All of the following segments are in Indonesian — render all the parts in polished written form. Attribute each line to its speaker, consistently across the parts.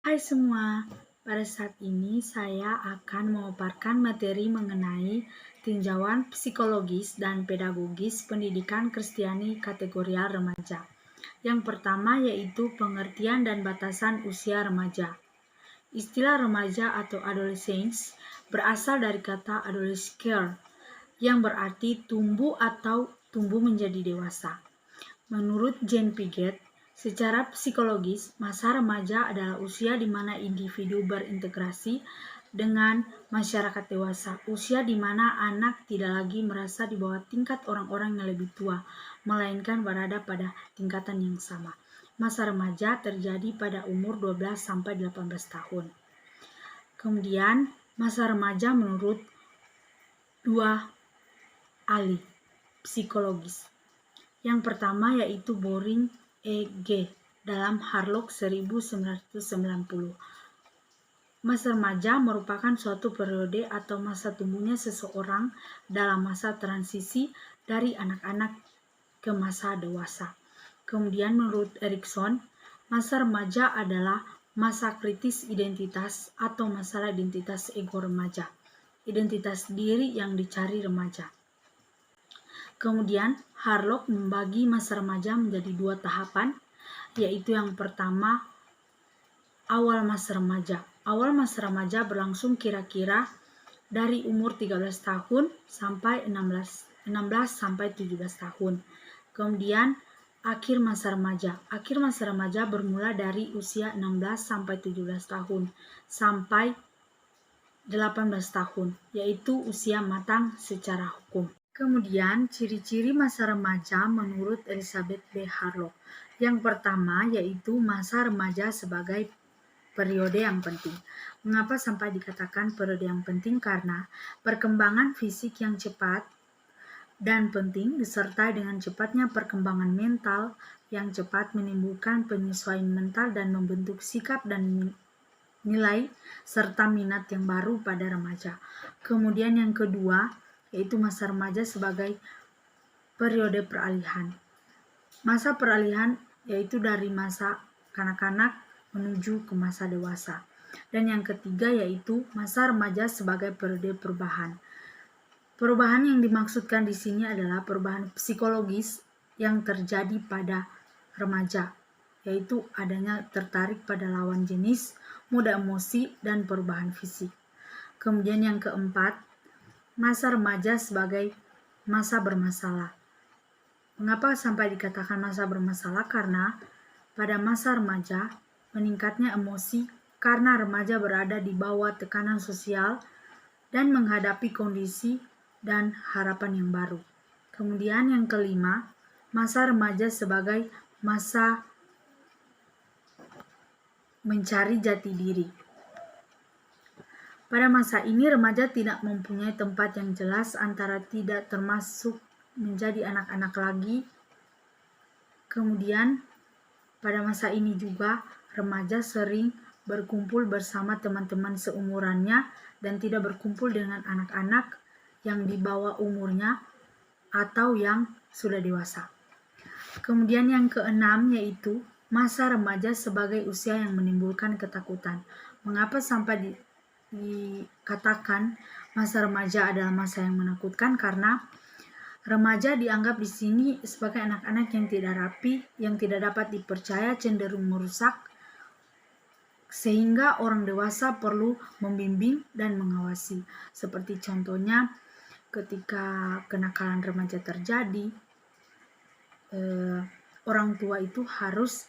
Speaker 1: Hai semua, pada saat ini saya akan memaparkan materi mengenai tinjauan psikologis dan pedagogis pendidikan Kristiani kategorial remaja. Yang pertama yaitu pengertian dan batasan usia remaja. Istilah remaja atau adolescence berasal dari kata adolescere yang berarti tumbuh atau tumbuh menjadi dewasa. Menurut Jane Piaget, secara psikologis, masa remaja adalah usia di mana individu berintegrasi dengan masyarakat dewasa, usia di mana anak tidak lagi merasa di bawah tingkat orang-orang yang lebih tua, melainkan berada pada tingkatan yang sama. Masa remaja terjadi pada umur 12-18 tahun. Kemudian, masa remaja menurut dua ahli psikologis. Yang pertama yaitu Boring E.G. dalam Harlock 1990. Masa remaja merupakan suatu periode atau masa tumbuhnya seseorang dalam masa transisi dari anak-anak ke masa dewasa. Kemudian menurut Erikson, masa remaja adalah masa kritis identitas atau masalah identitas ego remaja. Identitas diri yang dicari remaja. Kemudian, Harlock membagi masa remaja menjadi dua tahapan, yaitu yang pertama, awal masa remaja. Awal masa remaja berlangsung kira-kira dari umur 13 tahun sampai 16 sampai 17 tahun. Kemudian, akhir masa remaja. Akhir masa remaja bermula dari usia 16 sampai 17 tahun sampai 18 tahun, yaitu usia matang secara hukum. Kemudian, ciri-ciri masa remaja menurut Elizabeth B. Harlock. Yang pertama yaitu masa remaja sebagai periode yang penting. Mengapa sampai dikatakan periode yang penting? Karena perkembangan fisik yang cepat dan penting disertai dengan cepatnya perkembangan mental yang cepat menimbulkan penyesuaian mental dan membentuk sikap dan nilai serta minat yang baru pada remaja. Kemudian yang kedua yaitu masa remaja sebagai periode peralihan. Masa peralihan yaitu dari masa kanak-kanak menuju ke masa dewasa. Dan yang ketiga yaitu masa remaja sebagai periode perubahan. Perubahan yang dimaksudkan di sini adalah perubahan psikologis yang terjadi pada remaja, yaitu adanya tertarik pada lawan jenis, muda emosi, dan perubahan fisik. Kemudian yang keempat, masa remaja sebagai masa bermasalah. Mengapa sampai dikatakan masa bermasalah? Karena pada masa remaja meningkatnya emosi karena remaja berada di bawah tekanan sosial dan menghadapi kondisi dan harapan yang baru. Kemudian yang kelima, masa remaja sebagai masa mencari jati diri. Pada masa ini remaja tidak mempunyai tempat yang jelas antara tidak termasuk menjadi anak-anak lagi. Kemudian pada masa ini juga remaja sering berkumpul bersama teman-teman seumurannya dan tidak berkumpul dengan anak-anak yang di bawah umurnya atau yang sudah dewasa. Kemudian yang keenam yaitu masa remaja sebagai usia yang menimbulkan ketakutan. Mengapa sampai dikatakan masa remaja adalah masa yang menakutkan? Karena remaja dianggap di sini sebagai anak-anak yang tidak rapi, yang tidak dapat dipercaya, cenderung merusak, sehingga orang dewasa perlu membimbing dan mengawasi. Seperti contohnya ketika kenakalan remaja terjadi, orang tua itu harus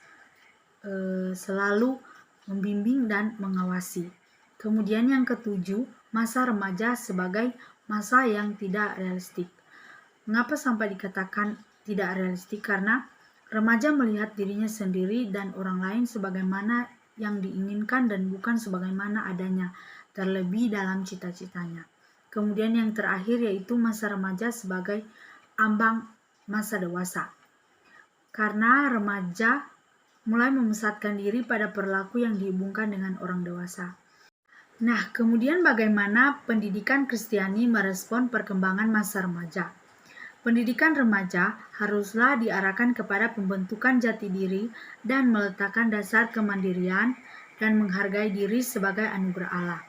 Speaker 1: selalu membimbing dan mengawasi. Kemudian yang ketujuh, masa remaja sebagai masa yang tidak realistik. Mengapa sampai dikatakan tidak realistik? Karena remaja melihat dirinya sendiri dan orang lain sebagaimana yang diinginkan dan bukan sebagaimana adanya, terlebih dalam cita-citanya. Kemudian yang terakhir yaitu masa remaja sebagai ambang masa dewasa. Karena remaja mulai memusatkan diri pada perilaku yang dihubungkan dengan orang dewasa. Nah, kemudian bagaimana pendidikan Kristiani merespon perkembangan masa remaja? Pendidikan remaja haruslah diarahkan kepada pembentukan jati diri dan meletakkan dasar kemandirian dan menghargai diri sebagai anugerah Allah.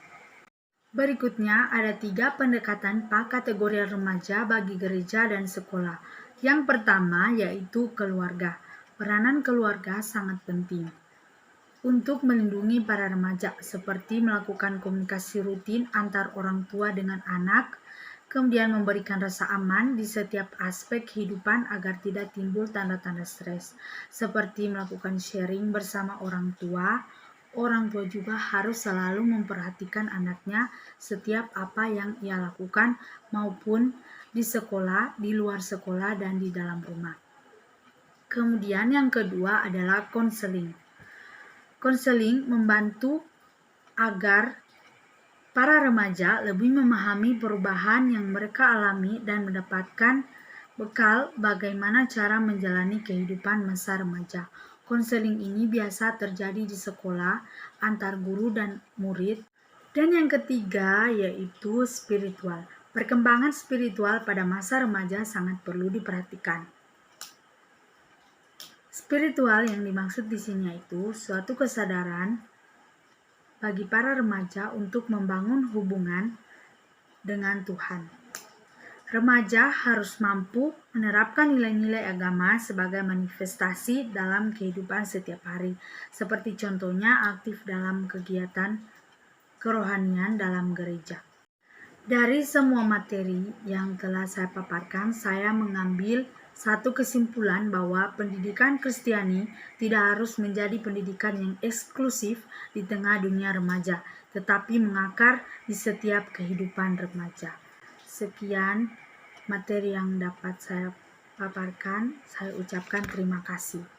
Speaker 1: Berikutnya ada 3 pendekatan kategori remaja bagi gereja dan sekolah. Yang pertama yaitu keluarga. Peranan keluarga sangat penting untuk melindungi para remaja, seperti melakukan komunikasi rutin antar orang tua dengan anak, kemudian memberikan rasa aman di setiap aspek kehidupan agar tidak timbul tanda-tanda stres, seperti melakukan sharing bersama orang tua. Orang tua juga harus selalu memperhatikan anaknya setiap apa yang ia lakukan, maupun di sekolah, di luar sekolah, dan di dalam rumah. Kemudian yang kedua adalah konseling. Konseling membantu agar para remaja lebih memahami perubahan yang mereka alami dan mendapatkan bekal bagaimana cara menjalani kehidupan masa remaja. Konseling ini biasa terjadi di sekolah antar guru dan murid. Dan yang ketiga yaitu spiritual. Perkembangan spiritual pada masa remaja sangat perlu diperhatikan. Spiritual yang dimaksud di sini yaitu suatu kesadaran bagi para remaja untuk membangun hubungan dengan Tuhan. Remaja harus mampu menerapkan nilai-nilai agama sebagai manifestasi dalam kehidupan setiap hari, seperti contohnya aktif dalam kegiatan kerohanian dalam gereja. Dari semua materi yang telah saya paparkan, saya mengambil satu kesimpulan bahwa pendidikan Kristiani tidak harus menjadi pendidikan yang eksklusif di tengah dunia remaja, tetapi mengakar di setiap kehidupan remaja. Sekian materi yang dapat saya paparkan. Saya ucapkan terima kasih.